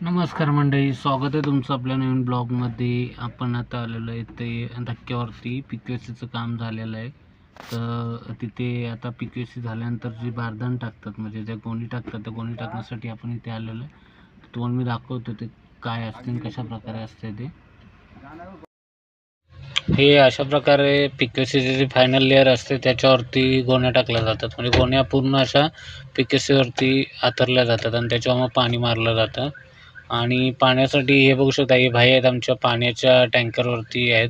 नमस्कार मंडळी, स्वागत आहे तुमचं आपल्या नवीन ब्लॉगमध्ये. आपण आता आलेलो आहे ते धक्क्यावरती PQC काम झालेलं आहे. तर तिथे आता PQC झाल्यानंतर जे बारदान टाकतात, म्हणजे ज्या गोणी टाकतात, त्या गोणी टाकण्यासाठी आपण इथे आलेलो आहे. तुम्हाला मी दाखवतो ते काय असते आणि कशा प्रकारे असते ते. हे अशा प्रकारे PQCची जी फायनल लेअर असते त्याच्यावरती गोण्या टाकल्या जातात. म्हणजे गोण्या पूर्ण अशा PQCवरती आथरल्या जातात आणि त्याच्यावर पाणी मारलं जातं. आणि पाण्यासाठी हे बघू शकता, हे भाई आहेत आमच्या पाण्याच्या टँकरवरती आहेत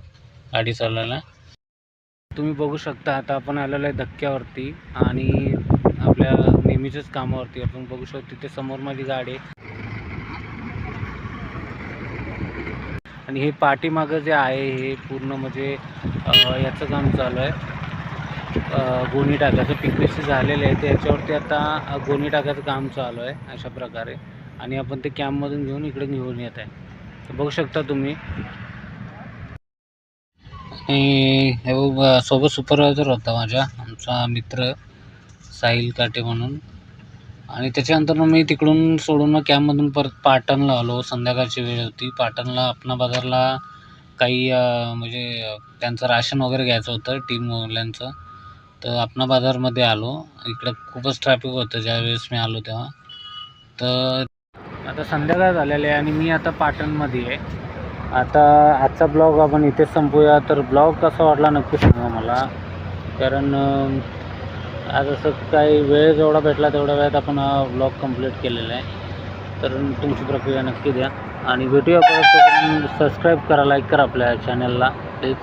गाडी चालवायला. तुम्ही बघू शकता आता आपण आलेलो आहे धक्क्यावरती आणि आपल्या नेहमीच्याच कामावरती. आपण बघू शकतो तिथे समोर माझी गाडी आहे आणि हे पाठीमागं जे आहे हे पूर्ण म्हणजे याचं काम चालू आहे. गोणी टाकायचं PQC झालेलं आहे, त्याच्यावरती आता गोणी टाकायचं काम चालू आहे अशा प्रकारे. आणि आपण ते कॅम्पमधून घेऊन इकडे घेऊन येत आहे. तर बघू शकता तुम्ही. आणि हे सोबत सुपरवायझर होता माझ्या, आमचा मित्र साहिल काटे म्हणून. आणि त्याच्यानंतर मी तिकडून सोडून मग कॅम्पमधून परत पाटणला आलो. संध्याकाळची वेळ होती. पाटणला आपणा बाजारला काही म्हणजे त्यांचं राशन वगैरे घ्यायचं होतं टीमवाल्यांचं. तर आपणा बाजारमध्ये आलो. इकडं खूपच ट्रॅफिक होतं ज्यावेळेस मी आलो तेव्हा. तर आता संध्याकाळ झालेली आहे आणि मी आता पाटणमध्ये आहे. आता आजचा ब्लॉग आपण इथेच संपूया. तर ब्लॉग कसा वाटला नक्की सांगा मला, कारण आज असं काही वेळ जेवढा भेटला तेवढ्या वेळात आपण हा ब्लॉग कंप्लीट केलेला आहे. तर तुमची प्रक्रिया नक्की द्या आणि भेटूया परत. सबस्क्राईब करा, लाईक करा आपल्या चॅनलला प्लीज.